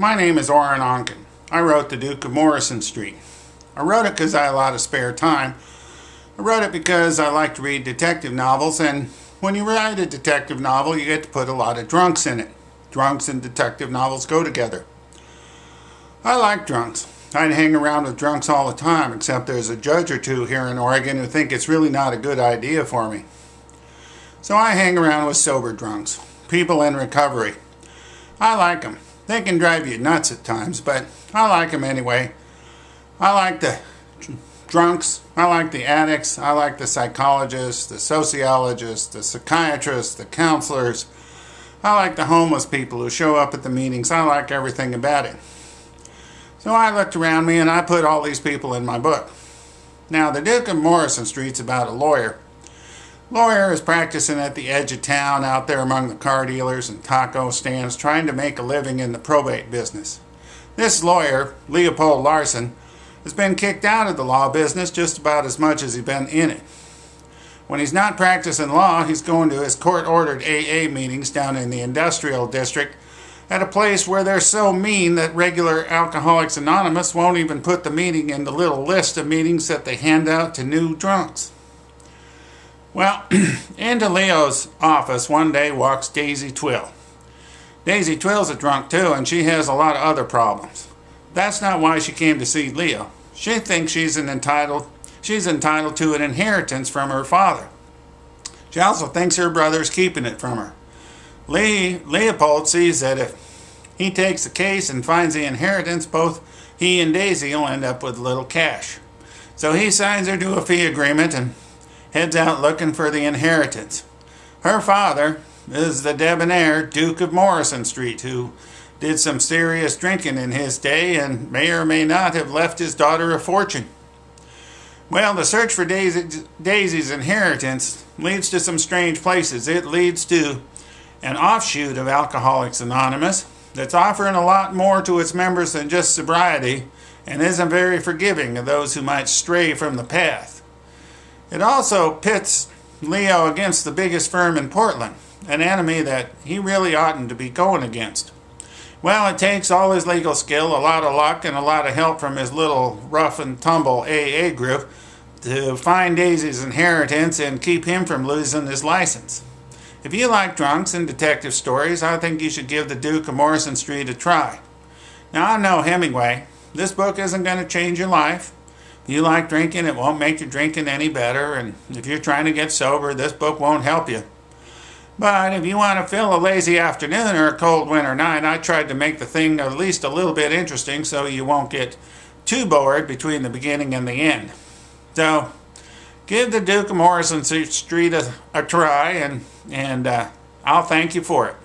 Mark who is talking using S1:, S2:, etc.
S1: My name is Orrin Onken. I wrote The Duke of Morrison Street. I wrote it because I had a lot of spare time. I wrote it because I like to read detective novels, and when you write a detective novel, you get to put a lot of drunks in it. Drunks and detective novels go together. I like drunks. I'd hang around with drunks all the time, except there's a judge or two here in Oregon who think it's really not a good idea for me. So I hang around with sober drunks, people in recovery. I like them. They can drive you nuts at times, but I like them anyway. I like the drunks, I like the addicts, I like the psychologists, the sociologists, the psychiatrists, the counselors. I like the homeless people who show up at the meetings. I like everything about it. So I looked around me and I put all these people in my book. Now, The Duke of Morrison Street's about a lawyer. Lawyer is practicing at the edge of town out there among the car dealers and taco stands, trying to make a living in the probate business. This lawyer, Leopold Larson, has been kicked out of the law business just about as much as he's been in it. When he's not practicing law, he's going to his court-ordered AA meetings down in the industrial district at a place where they're so mean that regular Alcoholics Anonymous won't even put the meeting in the little list of meetings that they hand out to new drunks. Well, into Leo's office one day walks Daisy Twill. Daisy Twill's a drunk too, and she has a lot of other problems. That's not why she came to see Leo. She thinks she's entitled to an inheritance from her father. She also thinks her brother's keeping it from her. Leopold sees that if he takes the case and finds the inheritance, both he and Daisy will end up with a little cash. So he signs her to a fee agreement and heads out looking for the inheritance. Her father is the debonair Duke of Morrison Street, who did some serious drinking in his day and may or may not have left his daughter a fortune. Well, the search for Daisy's inheritance leads to some strange places. It leads to an offshoot of Alcoholics Anonymous that's offering a lot more to its members than just sobriety and isn't very forgiving of those who might stray from the path. It also pits Leo against the biggest firm in Portland, an enemy that he really oughtn't to be going against. Well, it takes all his legal skill, a lot of luck, and a lot of help from his little rough and tumble AA group to find Daisy's inheritance and keep him from losing his license. If you like drunks and detective stories, I think you should give The Duke of Morrison Street a try. Now, I'm no Hemingway. This book isn't going to change your life. If you like drinking, it won't make your drinking any better, and if you're trying to get sober, this book won't help you. But if you want to fill a lazy afternoon or a cold winter night, I tried to make the thing at least a little bit interesting so you won't get too bored between the beginning and the end. So, give The Duke of Morrison Street a try, and I'll thank you for it.